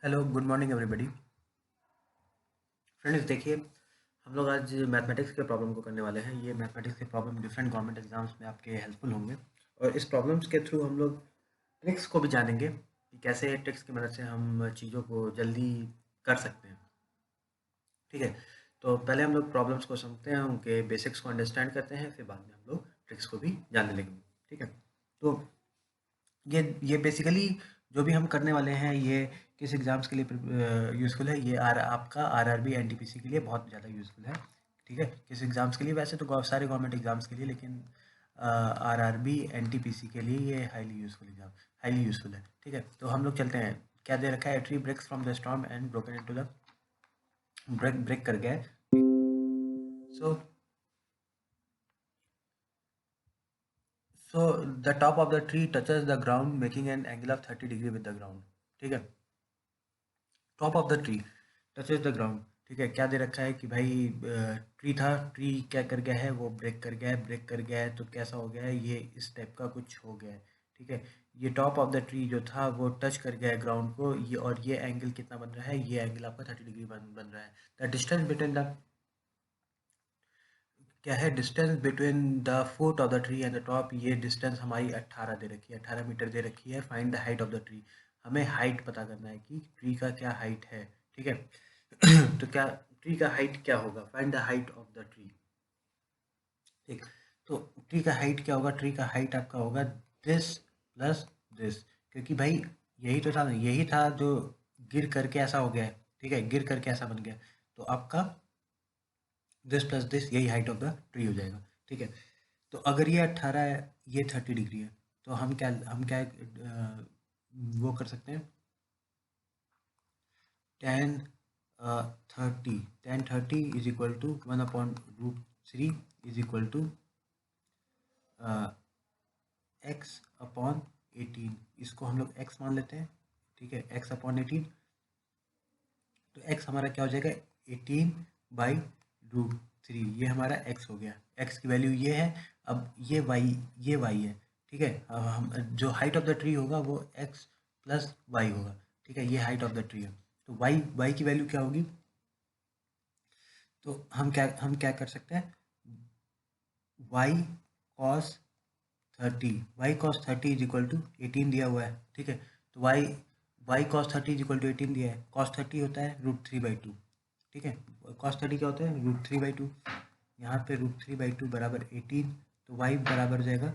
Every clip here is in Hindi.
Hello, good morning everybody. Friends देखिए, हम लोग आज मैथमेटिक्स के प्रॉब्लम को करने वाले हैं। ये मैथमेटिक्स के प्रॉब्लम डिफरेंट गवर्नमेंट एग्जाम्स में आपके हेल्पफुल होंगे और इस प्रॉब्लम्स के थ्रू हम लोग ट्रिक्स को भी जानेंगे कि कैसे ट्रिक्स की मदद से हम चीज़ों को जल्दी कर सकते हैं। ठीक है, तो पहले हम लोग प्रॉब्लम्स को समझते हैं, उनके बेसिक्स को अंडरस्टैंड करते हैं, फिर बाद में हम लोग ट्रिक्स को भी जानने लगेंगे। ठीक है, तो ये बेसिकली जो भी हम करने वाले हैं ये किस एग्ज़ाम्स के लिए यूज़फुल है। ये आपका आरआरबी एनटीपीसी के लिए बहुत ज़्यादा यूज़फुल है। ठीक है, किस एग्ज़ाम्स के लिए, वैसे तो सारे गवर्नमेंट एग्ज़ाम्स के लिए, लेकिन आरआरबी एनटीपीसी के लिए ये हाईली यूज़फुल है। ठीक है, तो हम लोग चलते हैं। क्या दे रखा है? Tree breaks from the storm and broken into the break कर गया है। So so the top of the tree touches the ground making an angle of 30 degree with the ground. ठीक है, top of the tree touches the ground. ठीक है, क्या दे रखा है कि भाई ट्री था, ट्री क्या कर गया है, वो ब्रेक कर गया है, तो कैसा हो गया है, ये इस टाइप का कुछ हो गया है। ठीक है, ये टॉप ऑफ द ट्री जो था वो टच कर गया है ग्राउंड को, ये और ये एंगल कितना बन रहा है, ये एंगल आपका 30 डिग्री बन रहा है। द डिस्टेंस बिटवीन द क्या है, distance between the foot of the tree and the top, ये डिस्टेंस हमारी 18 दे रखी है, 18 मीटर दे रखी है। Find the height of the tree, हमें हाइट पता करना है कि ट्री का क्या हाइट है। ठीक है, तो क्या ट्री का हाइट क्या होगा, find the height of the tree. ठीक, तो ट्री का हाइट क्या होगा, ट्री का हाइट आपका होगा दिस प्लस दिस, क्योंकि भाई यही था जो गिर करके ऐसा हो गया है। ठीक है, गिर करके ऐसा बन गया, तो आपका दिस प्लस दिस, यही हाइट ऑफ द ट्री हो जाएगा। ठीक है, तो अगर ये 18 है, ये 30 डिग्री है, तो हम क्या वो कर सकते हैं, tan 30 is equal to 1/√3 is equal to x upon 18। इसको हम लोग एक्स मान लेते हैं। ठीक है, एक्स अपॉन 18, तो एक्स हमारा क्या हो जाएगा, 18/√3, ये हमारा एक्स हो गया। एक्स की वैल्यू ये है। अब ये वाई है। ठीक है, अब हम जो हाइट ऑफ द ट्री होगा वो एक्स प्लस वाई होगा। ठीक है, ये हाइट ऑफ द ट्री है, तो वाई की वैल्यू क्या होगी, तो हम क्या कर सकते हैं, y cos 30 is equal to 18 दिया हुआ है। ठीक है, तो y cos 30 is equal to 18 दिया है। कॉस 30 होता है √3/2। ठीक है, कॉस 30 क्या होता है, √3/2। यहाँ पे √3/2 बराबर 18, तो वाई बराबर हो जाएगा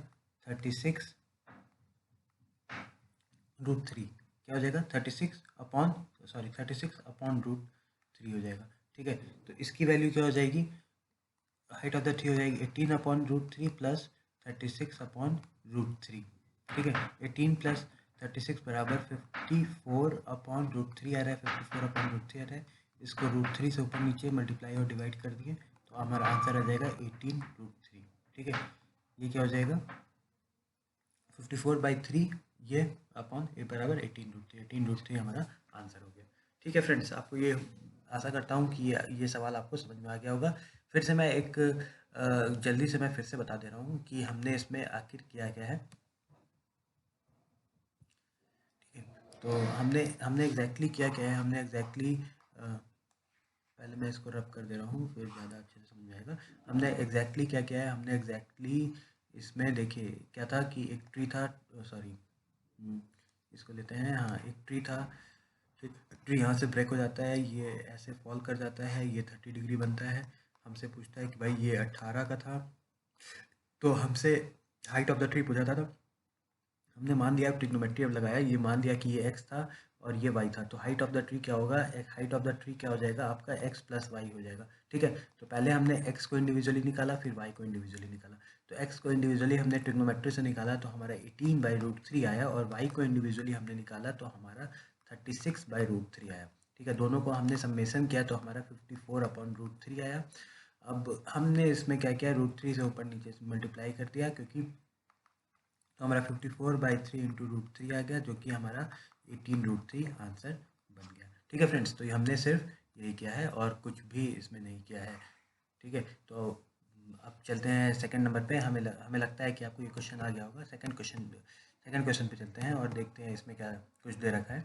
36√3। क्या हो जाएगा, 36/√3 हो जाएगा। ठीक है, तो इसकी वैल्यू क्या हो जाएगी, हाइट ऑफ द ट्री हो जाएगी 18/√3 प्लस 36/√3। ठीक है, 18 प्लस 36 बराबर 54/√3 आ रहा है, 54/√3 आ रहा है। इसको √3 से ऊपर नीचे मल्टीप्लाई और डिवाइड कर दिए, तो हमारा आंसर आ जाएगा 18√3। ठीक है, ये क्या हो जाएगा, 54/3, ये अपॉन ए बराबर 18√3, 18√3 हमारा आंसर हो गया। ठीक है फ्रेंड्स, आपको ये आशा करता हूँ कि ये सवाल आपको समझ में आ गया होगा। फिर से मैं जल्दी से मैं फिर से बता दे रहा हूँ कि हमने इसमें आखिर किया क्या है। ठीक है, तो हमने हमने एग्जैक्टली किया क्या है, हमने एग्जैक्टली पहले मैं इसको रब कर दे रहा हूँ, फिर ज़्यादा अच्छे से समझ में आएगा। हमने एग्जैक्टली क्या किया है, हमने एग्जैक्टली इसमें देखिए क्या था कि एक ट्री था, सॉरी इसको लेते हैं, हाँ एक ट्री था, फिर ट्री यहाँ से ब्रेक हो जाता है, ये ऐसे फॉल कर जाता है, ये 30 डिग्री बनता है। हमसे पूछता है कि भाई ये 18 का था, तो हमसे हाइट ऑफ द ट्री पूछा था, तो हमने मान लिया, ट्रिग्नोमेट्री अब लगाया, ये मान लिया कि ये एक्स था और ये वाई था, तो हाइट ऑफ द ट्री क्या होगा, हाइट ऑफ द ट्री क्या हो जाएगा आपका, एक्स प्लस वाई हो जाएगा। ठीक है, तो पहले हमने एक्स को इंडिविजुअली निकाला, फिर वाई को इंडिविजुअली निकाला। तो एक्स को इंडिविजुअली हमने ट्रिग्नोमेट्री से निकाला तो हमारा 18/√3 आया, और वाई को इंडिविजुअली हमने निकाला तो हमारा 36/√3 आया। ठीक है, दोनों को हमने सम्मेशन किया तो हमारा 54/√3 आया। अब हमने इसमें क्या किया, √3 से ऊपर नीचे से मल्टीप्लाई कर दिया, क्योंकि तो हमारा 54/3 इंटू √3 आ गया, जो कि हमारा 18√3 आंसर बन गया। ठीक है फ्रेंड्स, तो ये हमने सिर्फ यही किया है और कुछ भी इसमें नहीं किया है। ठीक है, तो अब चलते हैं सेकंड नंबर पे। हमें लगता है कि आपको ये क्वेश्चन आ गया होगा। सेकंड क्वेश्चन पे चलते हैं और देखते हैं इसमें क्या कुछ दे रखा है।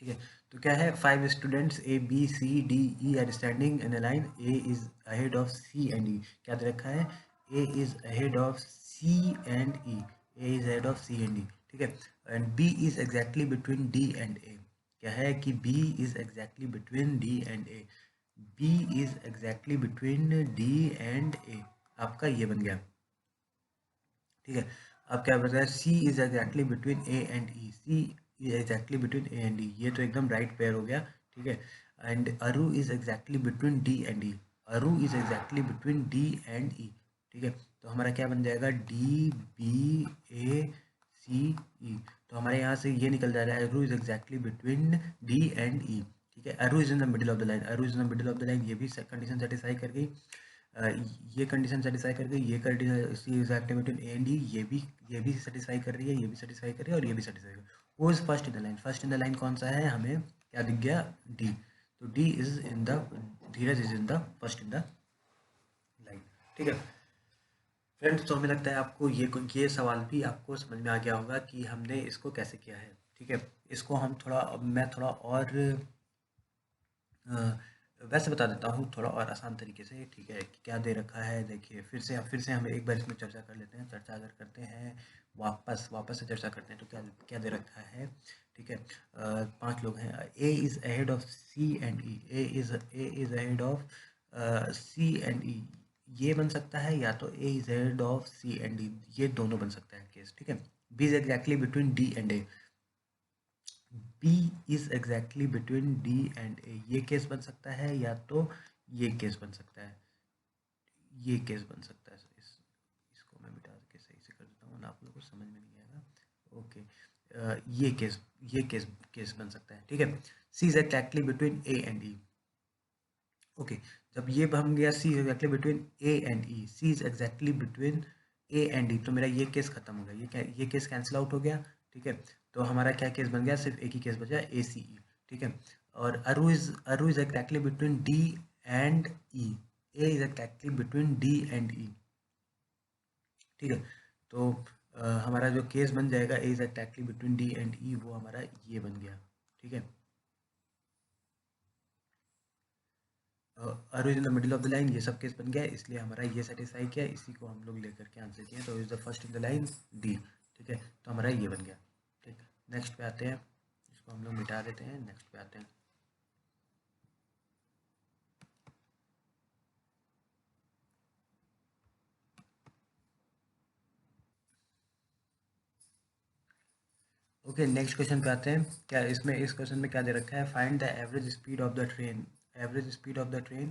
ठीक है। तो क्या है, 5 students A B C D E are standing in a line, A is ahead of C and E. क्या दे रखा है, A is ahead of C and E, A is ahead of C and E. ठीक है। And B is exactly between D and A. क्या है कि B is exactly between D and A, B is exactly between D and A, आपका ये बन गया। ठीक है। अब क्या बता है, C is exactly between A and E, C is exactly between A and E, ये तो एकदम राइट पेयर हो गया। ठीक है। एंड अरु is exactly between D and E, अरु is exactly between D and E. ठीक है। तो हमारा क्या बन जाएगा, डी बी ए सी ई। तो हमारे यहाँ से ये निकल जा रहा है, अरु is exactly between D and E. ठीक है। अरु is in the middle of the line, अरु is in the middle of the line, ये भी कंडीशन सेटिस्फाई कर गई। ये कंडीशन सेटिस्फाई कर गई, ये condition C is between A and E, ये भी सेटिस्फाई कर रही है, ये भी सेटिस्फाई कर रही है और ये भी सेटिस्फाई कर रही है। वो is first in the line, first in the line कौन सा है, हमें क्या दिख गया, डी। तो D is in the, Dheeraj is in the first in the line. ठीक है फ्रेंड्स, तो हमें लगता है आपको ये सवाल भी आपको समझ में आ गया होगा कि हमने इसको कैसे किया है। ठीक है। इसको हम थोड़ा, मैं थोड़ा और वैसे बता देता हूँ थोड़ा और आसान तरीके से। ठीक है, कि क्या दे रखा है, देखिए फिर से हम एक बार इसमें चर्चा कर लेते हैं। चर्चा अगर करते हैं, वापस से चर्चा करते हैं, तो क्या क्या दे रखा है। ठीक है। 5 लोग हैं, A is ahead of C and E, A is ahead of C and E, ये बन सकता है, या तो A is ahead of C and E, ये दोनों बन सकता है केस। ठीक है। B is exactly between D and A, B is exactly between D and A, ये केस बन सकता है, या तो ये केस बन सकता है, ये केस बन सकता है। इसको मैं मिटा के सही से कर देता हूँ ना, आप लोगों को समझ में नहीं आएगा। ओके। ये केस बन सकता है। ठीक है। C is exactly between A and E. Okay. जब ये बन गया C is exactly between A and E, C is exactly between A and E, तो मेरा ये केस खत्म हो गया, ये केस कैंसिल आउट हो गया। ठीक है। तो हमारा क्या केस बन गया, सिर्फ एक ही केस बचा, ए सी ई। ठीक है। और अरु is exactly between D and E, A is exactly between D and E. ठीक है। तो हमारा जो केस बन जाएगा, A is exactly between D and E, वो हमारा ये बन गया। ठीक है। अरु is in the middle of the line, ये सब केस बन गया, इसलिए हमारा ये सेटिस्फाई किया, इसी को हम लोग लेकर के आंसर किए, तो is the first in the line D. ठीक है। तो हमारा ये बन गया। ठीक है। नेक्स्ट पे आते हैं, इसको हम लोग मिटा देते हैं, नेक्स्ट पे आते हैं। ओके, नेक्स्ट क्वेश्चन पे आते हैं। क्या इसमें, इस क्वेश्चन में क्या दे रखा है, find the average speed of the train, average speed of the train.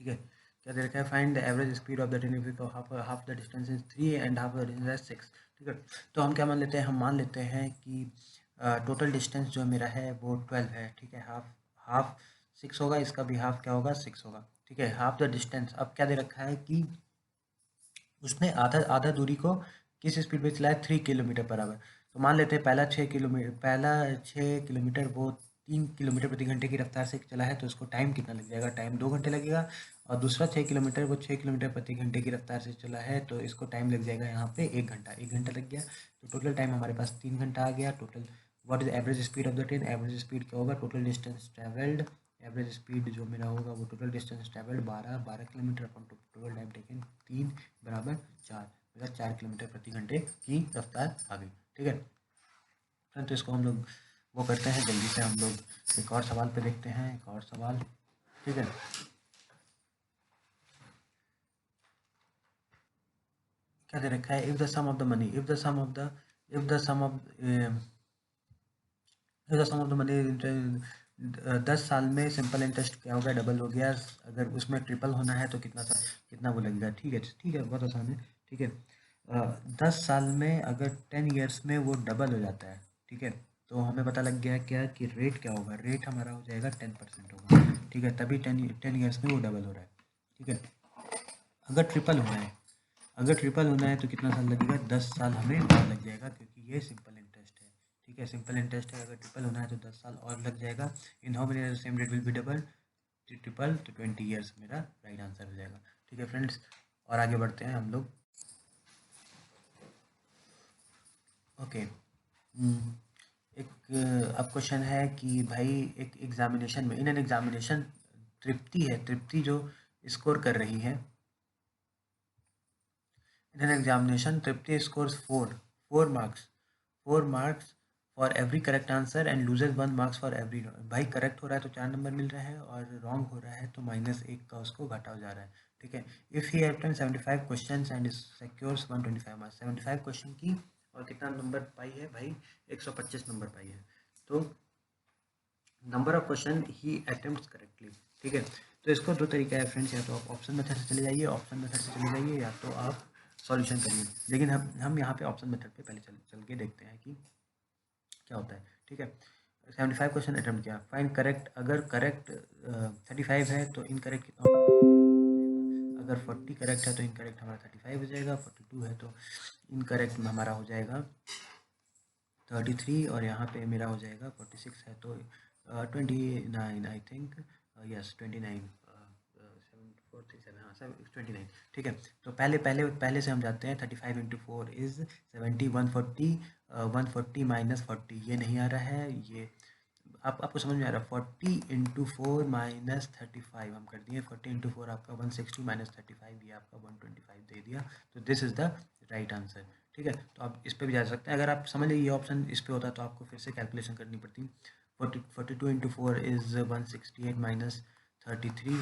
ठीक है। क्या दे रखा है, find the average speed of the train if half the distance is 3 and half the distance is 6। ठीक है। तो हम क्या मान लेते हैं, हम मान लेते हैं कि टोटल डिस्टेंस जो मेरा है वो 12 है। ठीक है। हाफ हाफ 6 होगा, इसका भी हाफ क्या होगा, 6 होगा। ठीक है। हाफ द डिस्टेंस, अब क्या दे रखा है कि उसने आधा आधा दूरी को किस स्पीड पे चलाया, 3 किलोमीटर पर आवर। तो मान लेते हैं पहला 6 किलोमीटर वो 3 किलोमीटर प्रति घंटे की रफ्तार से चला है, तो उसको टाइम कितना लग जाएगा, टाइम 2 घंटे लगेगा। और दूसरा 6 किलोमीटर वो 6 किलोमीटर प्रति घंटे की रफ्तार से चला है, तो इसको टाइम लग जाएगा यहाँ पे 1 घंटा, 1 घंटा लग गया। तो टोटल टाइम हमारे पास 3 घंटा आ गया total. What is average speed of the train, average speed क्या होगा, total distance travelled, average speed जो मेरा होगा वो टोटल डिस्टेंस ट्रेवल्ड 12 किलोमीटर अपन टोटल टाइम टेकन 3 बराबर 4, मेरा 4 किलोमीटर प्रति घंटे की रफ्तार आ गई। ठीक है। तो इसको हम लोग वो करते हैं, जल्दी से हम लोग एक और सवाल पे देखते हैं, एक और सवाल। ठीक है। क्या दे रखा है, if the sum of the money, if the sum of money 10 साल में सिंपल इंटरेस्ट क्या होगा, डबल हो गया। अगर उसमें ट्रिपल होना है तो कितना वो लगेगा। ठीक है, ठीक है, बहुत आसान है। ठीक है। 10 साल में अगर 10 ईयर्स में वो डबल हो जाता है, ठीक है, तो हमें पता लग गया क्या कि रेट क्या होगा, रेट हमारा हो जाएगा 10% होगा। ठीक है। तभी 10 ईयर्स में वो डबल हो रहा है। ठीक है। अगर ट्रिपल होना है, तो कितना साल लगेगा, 10 साल हमें और लग जाएगा, क्योंकि ये सिंपल इंटरेस्ट है। ठीक है। सिंपल इंटरेस्ट है, अगर ट्रिपल होना है तो 10 साल और लग जाएगा। इन how many same rate will be double, triple, तो 20 ईयर्स मेरा राइट आंसर हो जाएगा। ठीक है फ्रेंड्स, और आगे बढ़ते हैं हम लोग। ओके। एक अब क्वेश्चन है कि भाई एक एग्जामिनेशन में, इन एन एग्जामिनेशन तृप्ति जो स्कोर कर रही है, in an examination Tripti scores 4 marks for every correct answer and loses 1 marks for every. भाई करेक्ट हो रहा है तो 4 नंबर मिल रहा है, और रॉन्ग हो रहा है तो -1 का उसको घटा जा रहा है। ठीक है, if he attempt 75 question and secures 125 marks, 75 question की और कितना नंबर पाई है भाई, 125 नंबर पाई है। तो number of question he attempts correctly. ठीक है, तो इसको दो तरीका है फ्रेंड्स, या तो आप ऑप्शन मेथड से चले जाइए, या तो आप सॉल्यूशन करिए। लेकिन हम यहाँ पे ऑप्शन मेथड पे पहले चल के देखते हैं कि क्या होता है। ठीक है, 75 क्वेश्चन अटेम्प्ट किया, फाइन करेक्ट, अगर करेक्ट 35 है तो इनकरेक्ट कितना होगा, अगर 40 करेक्ट है तो इनकरेक्ट हमारा 35 हो जाएगा, 42 है तो इनकरेक्ट हमारा हो जाएगा 33, और यहाँ पे मेरा हो जाएगा 46 है तो 29 आई थिंक, यस 29, 7437, हाँ 29। ठीक है, तो पहले से हम जाते हैं। 35 इंटू 4 इज़ 70, 140, 140 माइनस 40 ये नहीं आ रहा है, ये आपको समझ में आ रहा है। 40 इंटू 4 माइनस 35 हम कर दिए, 40 इंटू 4 आपका 160 माइनस 35 ये आपका 125 दे दिया, तो this is the right answer. ठीक है, तो आप इस पे भी जा सकते हैं। अगर आप समझ लीजिए ये ऑप्शन इस पे होता तो आपको फिर से कैलकुलेशन करनी पड़ती। 42 इंटू 4 इज़ 168 माइनस 33,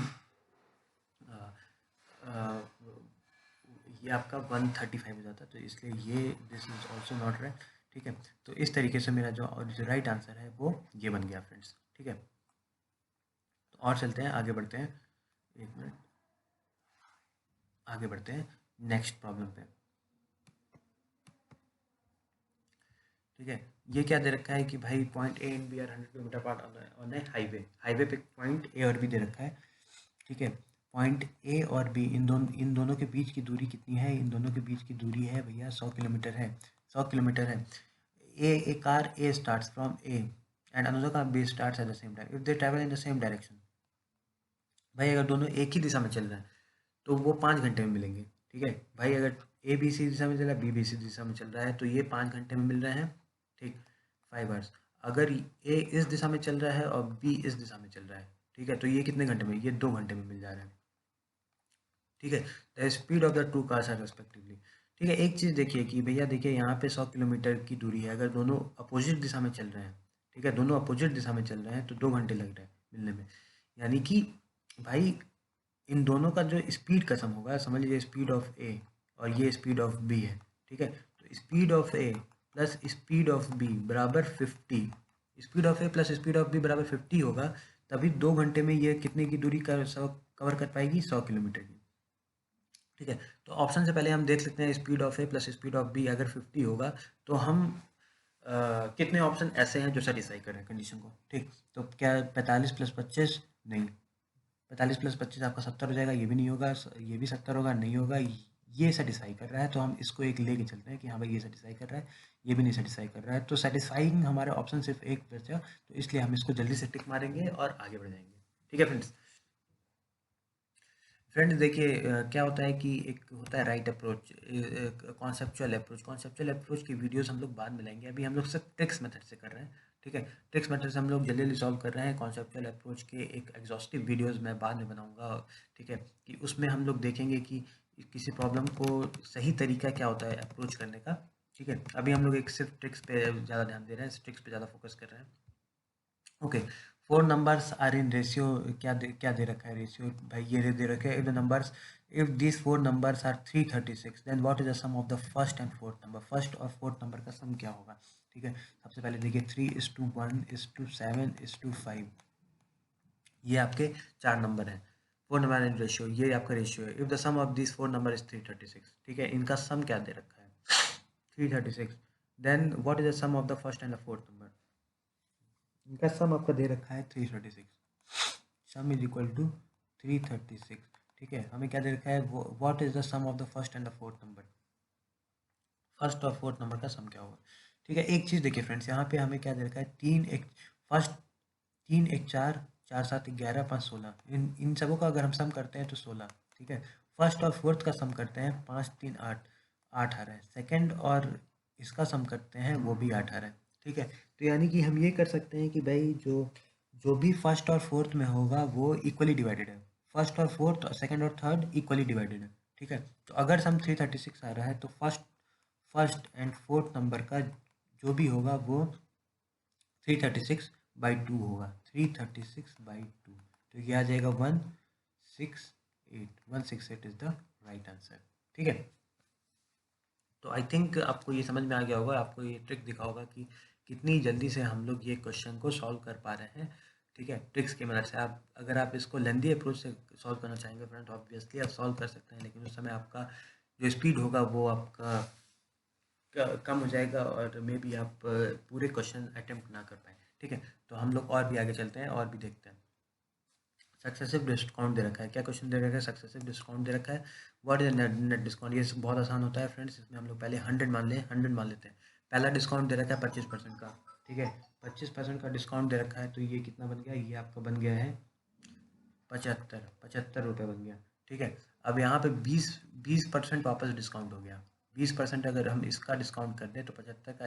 ये आपका 135 हो जाता है, तो इसलिए ये this is also not right. ठीक है, तो इस तरीके से मेरा जो राइट आंसर है वो ये बन गया फ्रेंड्स। ठीक है, तो और चलते हैं, आगे बढ़ते हैं, एक मिनट, आगे बढ़ते हैं नेक्स्ट प्रॉब्लम पे। ठीक है, ये क्या दे रखा है कि भाई point A and B are 100 kilometre apart on a highway पे पॉइंट ए और बी दे रखा है। ठीक है, पॉइंट ए और बी इन दोनों के बीच की दूरी कितनी है, इन दोनों के बीच की दूरी है भैया 100 किलोमीटर है, 100 किलोमीटर है। A car A starts from A and another car B starts at the same time, if they travel in the same direction. भाई अगर दोनों एक ही दिशा में चल रहे हैं तो वो 5 घंटे में मिलेंगे। ठीक है भाई, अगर ए बी सी दिशा में चल रहा है, बी सी दिशा में चल रहा है, तो ये 5 घंटे में मिल रहे हैं। ठीक, 5 आवर्स। अगर ए इस दिशा में चल रहा है और बी इस दिशा में चल रहा है, ठीक है, तो ये कितने घंटे में, ये 2 घंटे में मिल जा रहा है। ठीक है, the speed of the two cars are respectively. ठीक है, एक चीज़ देखिए कि भैया देखिए यहाँ पे 100 किलोमीटर की दूरी है, अगर दोनों अपोजिट दिशा में चल रहे हैं, ठीक है, दोनों अपोजिट दिशा में चल रहे हैं तो 2 घंटे लग रहे हैं मिलने में। यानी कि भाई इन दोनों का जो स्पीड का सम होगा, समझ लीजिए स्पीड ऑफ ए और ये स्पीड ऑफ बी है। ठीक है, तो speed of A plus speed of B बराबर 50, speed of A plus speed of B बराबर 50 होगा, तभी 2 घंटे में ये कितने की दूरी का कवर कर पाएगी, 100 किलोमीटर की। ठीक है, तो ऑप्शन से पहले हम देख सकते हैं speed of A plus speed of B अगर 50 होगा तो हम कितने ऑप्शन ऐसे हैं जो सेटिस्फाई कर रहे हैं कंडीशन को। ठीक, तो क्या 45 प्लस 25, नहीं, 45 प्लस 25 आपका 70 हो जाएगा, ये भी नहीं होगा, ये भी 70 होगा, नहीं होगा, ये सेटिस्फाई कर रहा है, तो हम इसको एक लेके चलते हैं कि हाँ भाई ये सेटिस्फाई कर रहा है, ये भी नहीं सेटिस्फाई कर रहा है, तो सेटिस्फाइंग हमारा ऑप्शन सिर्फ एक बचा, तो इसलिए हम इसको जल्दी से टिक मारेंगे और आगे बढ़ जाएंगे। ठीक है फ्रेंड्स, देखिए क्या होता है कि एक होता है राइट अप्रोच, कॉन्सेप्चुअल अप्रोच की वीडियोस हम लोग बाद में लाएंगे, अभी हम लोग सिर्फ ट्रिक्स मेथड से कर रहे हैं। ठीक है, ट्रिक्स मेथड से हम लोग जल्दी जल्दी सॉल्व कर रहे हैं। कॉन्सेप्चुअल अप्रोच के एक एग्जॉस्टिव वीडियोस मैं बाद में बनाऊंगा। ठीक है, कि उसमें हम लोग देखेंगे कि किसी प्रॉब्लम को सही तरीका क्या होता है अप्रोच करने का। ठीक है, अभी हम लोग एक सिर्फ ट्रिक्स पे ज़्यादा ध्यान दे रहे हैं, ट्रिक्स पे ज़्यादा फोकस कर रहे हैं। Okay, 4 numbers are in ratio, क्या दे रखा है रेशियो, भाई ये दे रखा है, if the numbers, if this 4 numbers are 336 then what is the sum of the first and fourth number, first और फोर्थ नंबर का सम क्या होगा। ठीक है, सबसे पहले देखिए 3:1:7:5, ये आपके 4 नंबर हैं, 4 नंबर इन रेशियो, ये आपका रेशियो है। If the sum of this 4 number is 336, ठीक है, इनका सम क्या दे रखा है 336, then what is the sum of the first and the fourth number, इनका सम आपका दे रखा है 336, सम इज इक्वल टू 336। ठीक है, हमें क्या दे रखा है, what is the sum of the first and the fourth number, first और फोर्थ नंबर का सम क्या होगा। ठीक है, एक चीज़ देखिए फ्रेंड्स, यहाँ पे हमें क्या दे रखा है, फर्स्ट 3 1 4, 4 7 11 5 16, इन सबों का अगर हम सम करते हैं तो 16। ठीक है, फर्स्ट और फोर्थ का सम करते हैं 5 3 8, 8 आ रहा है, सेकेंड और इसका सम करते हैं वो भी 8 आ रहा है। ठीक है। तो यानी कि हम ये कर सकते हैं कि भाई जो जो भी फर्स्ट और फोर्थ में होगा वो इक्वली डिवाइडेड है, फर्स्ट और फोर्थ, सेकंड और थर्ड इक्वली डिवाइडेड है। ठीक है। तो अगर सम 336 आ रहा है तो first first and fourth number का जो भी होगा वो 336/2 होगा, 336/2। तो ये आ जाएगा 168, 168 इज द राइट आंसर। ठीक है। तो आई थिंक आपको ये समझ में आ गया होगा, आपको ये ट्रिक दिखा होगा कि कितनी जल्दी से हम लोग ये क्वेश्चन को सॉल्व कर पा रहे हैं। ठीक है। ट्रिक्स की मदद से आप, अगर आप इसको लेंदी अप्रोच से सॉल्व करना चाहेंगे फ्रेंड, ऑब्वियसली आप सॉल्व कर सकते हैं, लेकिन उस समय आपका जो स्पीड होगा वो आपका कम हो जाएगा और मे बी आप पूरे क्वेश्चन अटेम्प्ट ना कर पाए। ठीक है। तो हम लोग और भी आगे चलते हैं और भी देखते हैं। सक्सेसिव डिस्काउंट दे रखा है, क्या क्वेश्चन दे रखा है? सक्सेसिव डिस्काउंट दे रखा है। What is net net discount? ये बहुत आसान होता है फ्रेंड्स, इसमें हम लोग पहले 100 मान लें, 100 मान लेते हैं। पहला डिस्काउंट दे रखा है 25% का। ठीक है। 25% का डिस्काउंट दे रखा है, तो ये कितना बन गया? ये आपका बन गया है 75 रुपये बन गया। ठीक है। अब यहाँ पे 20% वापस डिस्काउंट हो गया। 20% अगर हम इसका डिस्काउंट कर दें तो 75 का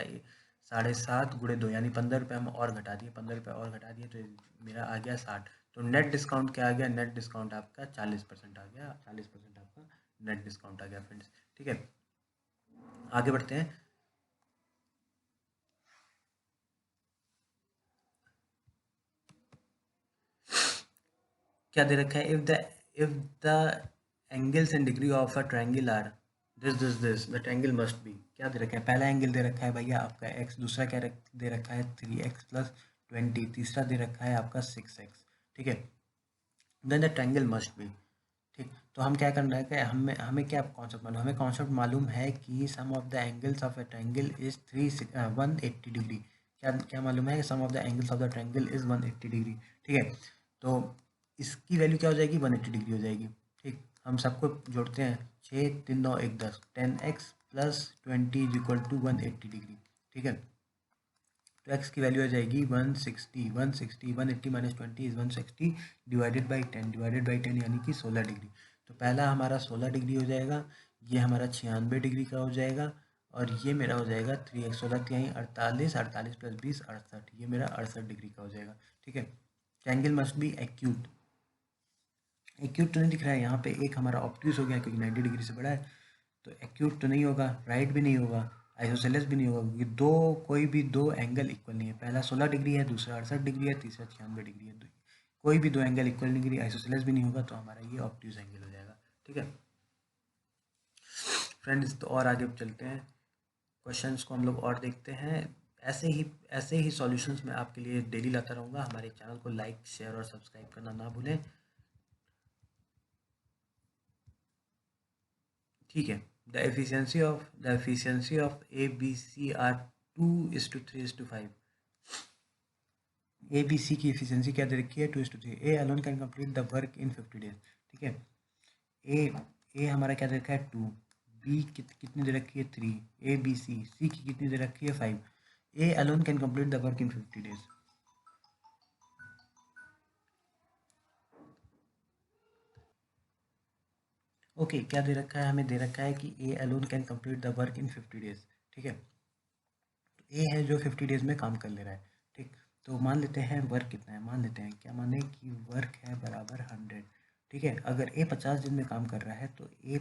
7.5 गुणे 2 यानी 15 रुपये हम और घटा दिए, 15 रुपये और घटा दिए तो मेरा आ गया 60। तो नेट डिस्काउंट क्या आ गया? नेट डिस्काउंट आपका 40% आ गया, 40% आपका नेट डिस्काउंट आ गया फ्रेंड्स। ठीक है। आगे बढ़ते हैं। क्या दे रखा है? If the angles and degree of a triangle are this the triangle must be. क्या दे रखा है? पहला एंगल दे रखा है भैया आपका x, दूसरा क्या दे रखा है 3x + 20, तीसरा दे रखा है आपका 6x। ठीक है। Then the triangle must be. ठीक। तो हम क्या करना है कि हमें हमें क्या कॉन्सेप्ट मालूम? हमें कॉन्सेप्ट मालूम है कि sum of the angles of a triangle is 180 degree. क्या क्या मालूम है कि sum of the angles of the triangle is 180 degree. ठीक है। तो इसकी वैल्यू क्या हो जाएगी? 180 डिग्री हो जाएगी। ठीक। हम सबको जोड़ते हैं, 6 3 9 1 10, 10x + 20 = 180 डिग्री। ठीक है। तो x की वैल्यू आ जाएगी 160, 180 -20 इज 160 /10 यानी कि 16 डिग्री। तो पहला हमारा 16 डिग्री हो जाएगा, ये हमारा 96 डिग्री का हो जाएगा, और ये मेरा हो जाएगा 3x, 16 तिहाई 48, 48 + 20 68, ये मेरा 68 डिग्री का हो जाएगा। ठीक है। Triangle must B acute. Acute तो नहीं दिख रहा है यहाँ पे, एक हमारा ऑब्ट्यूज हो गया क्योंकि 90 डिग्री से बड़ा है, तो एक्यूट तो नहीं होगा, राइट भी नहीं होगा, आइसोसेलेस भी नहीं होगा, क्योंकि कोई भी दो एंगल इक्वल नहीं है। पहला 16 डिग्री है, दूसरा 68 डिग्री है, तीसरा 96 डिग्री है। कोई भी दो एंगल इक्वल नहीं, डिग्री आइसोसेलेस भी नहीं होगा, तो हमारा ये ऑब्ट्यूज एंगल हो जाएगा। ठीक है फ्रेंड्स। तो और आगे चलते हैं, क्वेश्चंस को हम लोग और देखते हैं। ऐसे ही सॉल्यूशंस मैं आपके लिए डेली लाता रहूँगा। हमारे चैनल को लाइक, शेयर और सब्सक्राइब करना ना भूलें। ठीक है। The efficiency of A B C are 2:3:5। A B C की एफिशिएंसी क्या दे रखी है? 2:3। A alone can complete the work in 50 days. ठीक है। ए ए हमारा क्या दे रखा है? 2। बी कितनी दे रखी है? 3। ए बी सी की कितनी दे रखी है? 5। ए alone can complete the work in 50 days. Okay, क्या दे रखा है? हमें दे रखा है कि ए alone can complete the work in 50 days. ठीक है। तो ए है जो 50 डेज में काम कर ले रहा है। ठीक। तो मान लेते हैं वर्क कितना है, मान लेते हैं, क्या माने कि वर्क है बराबर 100। ठीक है। अगर ए 50 दिन में काम कर रहा है तो ए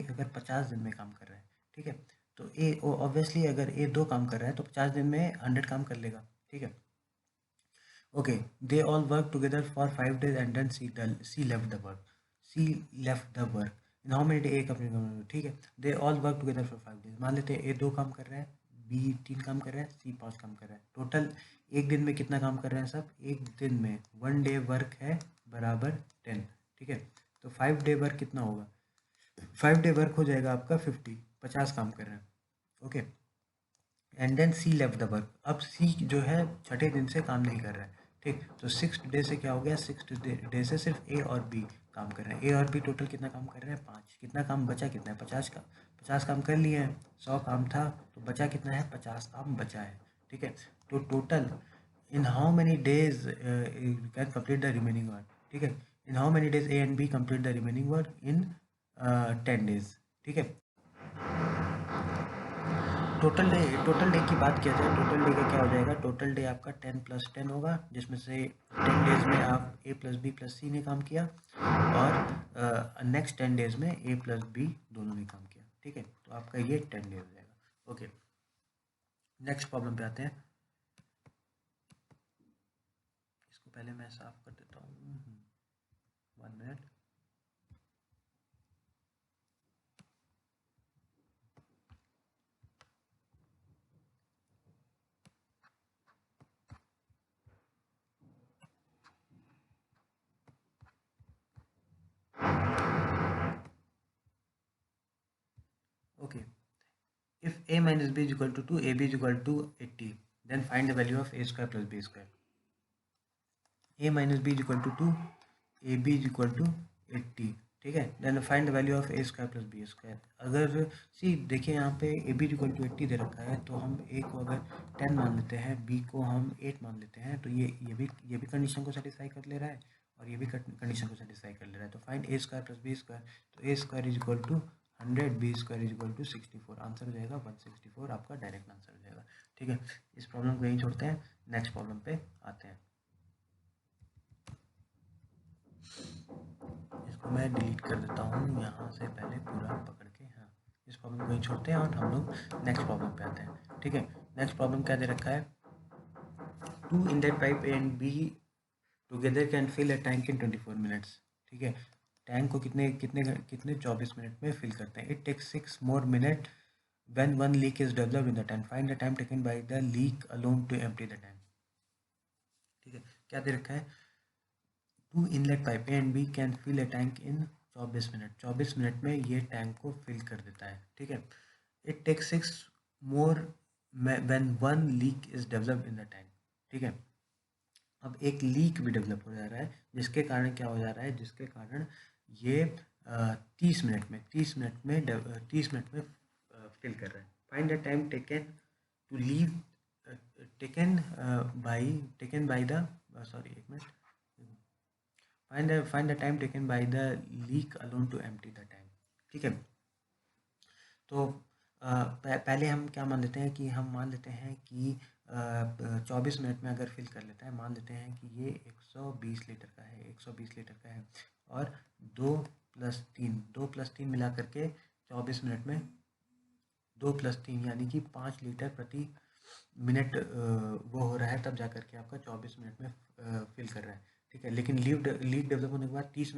अगर 50 दिन में काम कर रहा है, ठीक है, तो ए ऑब्वियसली अगर ए 2 काम कर रहा है तो 50 दिन में 100 काम कर लेगा। ठीक है। Okay, they all work together for 5 days and then C left the work. C left the work in how many day? एक अपने। ठीक है। They all work together for 5 days. मान लेते हैं ए 2 काम कर रहा है, बी 3 काम कर रहा है, सी 5 काम कर रहा है। टोटल एक दिन में कितना काम कर रहे हैं सब? एक दिन में 1 डे वर्क है बराबर 10। ठीक है। तो 5 डे वर्क कितना होगा? 5 डे वर्क हो जाएगा आपका 50 काम कर रहे हैं। Okay. And then C left the work. अब सी जो है छठे दिन से काम नहीं कर रहा है। ठीक। तो 6 डे से क्या हो गया? 6 डे से सिर्फ ए और बी काम कर रहे हैं। ए और बी टोटल कितना काम कर रहे हैं? 5। कितना काम बचा? कितना है? 50 का। 50 काम कर लिए हैं, 100 काम था, तो बचा कितना है? 50 काम बचा है। ठीक है। तो total in how many days can complete the remaining work? ठीक है। In how many days A and B complete the remaining work? In 10 days. ठीक है। टोटल डे की बात किया जाए, टोटल डे का क्या हो जाएगा, टोटल डे आपका 10 + 10 होगा, जिसमें से 10 डेज में आप A + B + C ने काम किया और नेक्स्ट 10 डेज में A + B दोनों ने काम किया। ठीक है, तो आपका ये 10 डे हो जाएगा। ओके, नेक्स्ट प्रॉब्लम पे आते हैं। इसको पहले मैं साफ कर देता हूँ, 1 minute. Okay, if a minus b is equal to 2, ab is equal to 80, then find the value of a square plus b square. a minus b is equal to 2, ab is equal to 80, ठीक है, then find the value of a square plus b square. अगर सी देखिए यहाँ पे a b is equal to 80 दे रखा है, तो हम a को अगर 10 मान लेते हैं, b को हम 8 मान लेते हैं, तो ये भी कंडीशन को सेटिस्फाई कर ले रहा है और ये भी कंडीशन को सेटिस्फाई कर ले रहा है। तो find a square plus b square, तो a square is equal to 100, b square is equal to 64, answer हो जाएगा 164, आपका डायरेक्ट आंसर हो जाएगा। ठीक है, इस प्रॉब्लम को यहीं छोड़ते हैं, नेक्स्ट प्रॉब्लम पे आते हैं। इसको मैं डिलीट कर देता हूँ यहाँ से पहले पूरा पकड़ के। हाँ, इस प्रॉब्लम को ही छोड़ते हैं और हम लोग नेक्स्ट प्रॉब्लम पे आते हैं। ठीक है, नेक्स्ट प्रॉब्लम क्या दे रखा है, 2 inlet pipe A and B together can fill a tank in 24 minutes. ठीक है, टैंक को कितने 24 मिनट में फिल करते हैं। It takes 6 more minute when one leak is developed in the tank, find the time taken by the leak alone to empty the tank. ठीक है, क्या दे रखा है, 2 inlet pipe A and B can fill a tank in 24 minute, 24 minute में ये टैंक को फिल कर देता है। ठीक है, it takes 6 more when one leak is developed in the tank. ठीक है, अब एक लीक भी डेवलप हो जा रहा है, जिसके कारण क्या हो जा रहा है, जिसके कारण ये 30 मिनट में फिल कर रहा है। Find the time taken to leave taken by the sorry एक minute, find the time taken by the leak alone to empty the tank. ठीक है, तो पहले हम क्या मान लेते हैं कि हम मान लेते हैं कि 24 मिनट में अगर फिल कर लेता है, मान लेते हैं कि ये 120 लीटर का है, 120 लीटर का है और 2 + 3 मिला करके 24 मिनट में 2 + 3 यानी कि 5 लीटर प्रति मिनट वो हो रहा है, तब जा करके आपका 24 मिनट में फिल कर रहा है। ठीक है, लेकिन लीक डेवलप होने के बाद 30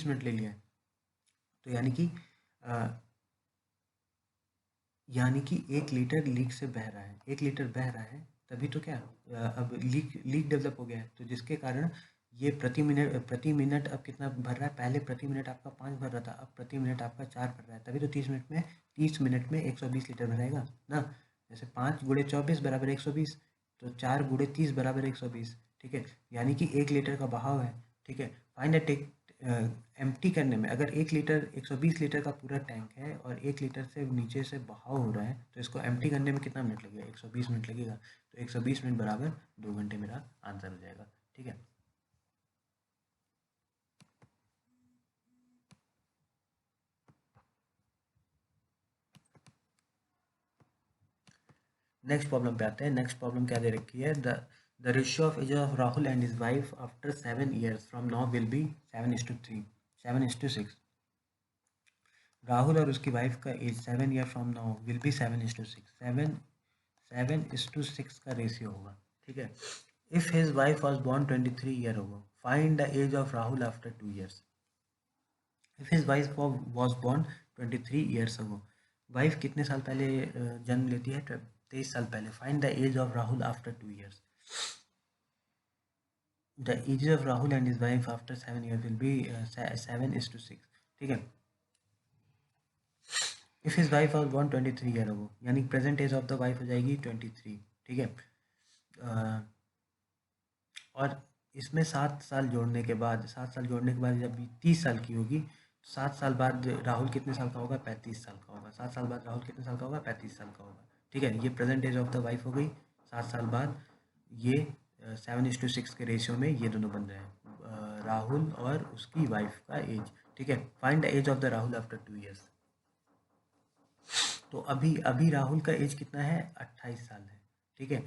मिनट ले लिया है, तो यानी कि 1 लीटर लीक से बह रहा है, 1 लीटर बह रहा है, तभी तो क्या अब लीक डेवलप हो गया है, तो जिसके कारण ये प्रति मिनट अब कितना भर रहा है, पहले प्रति मिनट आपका 5 भर रहा था, अब प्रति मिनट आपका 4 भर रहा है, तभी तो 30 मिनट में 120 लीटर भरेगा ना। जैसे 5 × 24 = 120, तो 4 × 30 = 120। ठीक है, यानी कि 1 लीटर का बहाव है। ठीक है, फाइंड द एम्प्टी करने में, अगर 120 लीटर का पूरा टैंक है और 1 लीटर से नीचे से बहाव हो रहा है, तो इसको एम्प्टी करने में कितना मिनट लगेगा, 120 मिनट लगेगा, तो 120 मिनट बराबर 2 घंटे मेरा आंसर हो जाएगा। ठीक है, नेक्स्ट प्रॉब्लम पे आते हैं। नेक्स्ट प्रॉब्लम क्या दे रखी है, the ratio of age of Rahul and his wife after 7 years from now will be 7:6। Rahul और उसकी वाइफ का age 7 year from now will be 7:6, 7:6 का रेशियो होगा। ठीक है, if his wife was born 23 year ago, find the age of Rahul after 2 years। If his wife was born 23 years ago, wife कितने साल पहले जन्म लेती है, 23 साल पहले। Find the age of Rahul after 2 years। The age of Rahul and his wife after 7 years will be 7:6। ठीक है, if his wife was born 23 year ago, यानी present age of the wife हो जाएगी 23। ठीक है, और इसमें 7 साल जोड़ने के बाद जब 30 साल की होगी, 7 साल बाद राहुल कितने साल का होगा, 35 साल का होगा। 7 साल बाद राहुल कितने साल का होगा, 35 साल का होगा। ठीक है, ये present age of the wife हो गई। 7 साल बाद ये 7:6 के रेशियो में ये दोनों बन रहे हैं, राहुल और उसकी वाइफ का एज। ठीक है, find the age of the Rahul after 2 years। तो अभी अभी राहुल का एज कितना है? 28 साल है, ठीक है।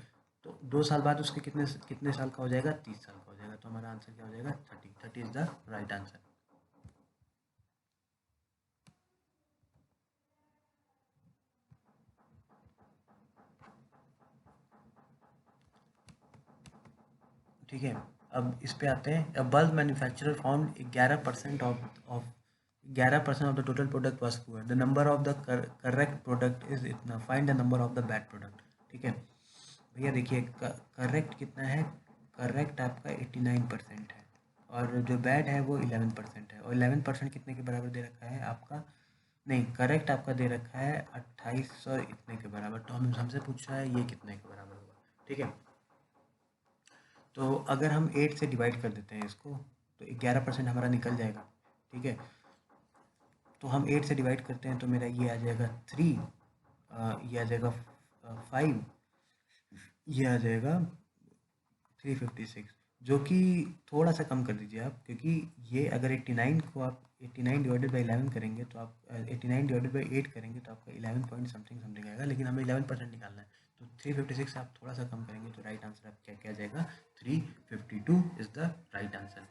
तो 2 साल बाद उसके कितने कितने साल का हो जाएगा? 30 साल का हो जाएगा। तो हमारा आंसर क्या हो जाएगा? 30 इज द राइट आंसर। ठीक है, अब इस पे आते हैं। A bulb manufacturer found 11% of 11% of the total product was poor. The number of the correct product is इतना, find the number of the bad product. ठीक है भैया, देखिए करेक्ट कितना है? करेक्ट आपका 89% है, और जो बैड है वो 11% है। और 11% कितने के बराबर दे रखा है आपका? नहीं, करेक्ट आपका दे रखा है 2800 इतने के बराबर। तो हम हमसे पूछ रहा है ये कितने के बराबर होगा। ठीक है, तो अगर हम 8 से डिवाइड कर देते हैं इसको, तो 11% हमारा निकल जाएगा। ठीक है, तो हम 8 से डिवाइड करते हैं तो मेरा ये आ जाएगा 3, ये आ जाएगा 5, ये आ जाएगा 356, जो कि थोड़ा सा कम कर दीजिए आप, क्योंकि ये अगर 89 को आप 89 डिवाइडेड बाई 11 करेंगे तो आप 89 डिवाइडेड बाई 8 करेंगे तो आपका 11 पॉइंट समथिंग समथिंग आएगा, लेकिन हमें 11% निकालना है। तो 356 आप थोड़ा सा कम करेंगे तो राइट आंसर आप क्या क्या जाएगा? 352 is the right answer.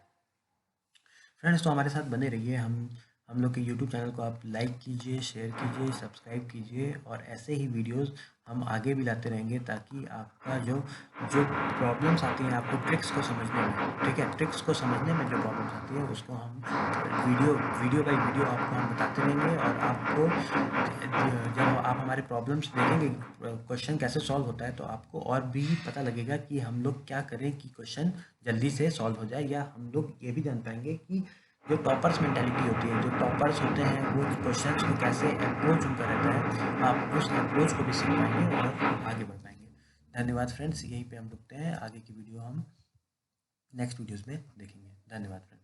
Friends, तो हमारे साथ बने रहिए। हम लोग के यूट्यूब चैनल को आप लाइक कीजिए, शेयर कीजिए, सब्सक्राइब कीजिए, और ऐसे ही वीडियोस हम आगे भी लाते रहेंगे, ताकि आपका जो जो प्रॉब्लम्स आती हैं आपको ट्रिक्स को समझने में, ठीक है, ट्रिक्स को समझने में जो प्रॉब्लम्स आती है उसको हम वीडियो बाय वीडियो आपको हम बताते रहेंगे। और आपको जब आप हमारे प्रॉब्लम्स देखेंगे, क्वेश्चन कैसे सॉल्व होता है, तो आपको और भी पता लगेगा कि हम लोग क्या करें कि क्वेश्चन जल्दी से सॉल्व हो जाए। या हम लोग ये भी जान पाएंगे कि जो टॉपर्स मेंटालिटी होती है, जो टॉपर्स होते हैं, वो क्वेश्चंस को कैसे अप्रोच उनका रहता है, आप उस अप्रोच को भी सीख पाएंगे और आगे बढ़ पाएंगे। धन्यवाद फ्रेंड्स, यहीं पे हम रुकते हैं। आगे की वीडियो हम नेक्स्ट वीडियोस में देखेंगे। धन्यवाद फ्रेंड्स।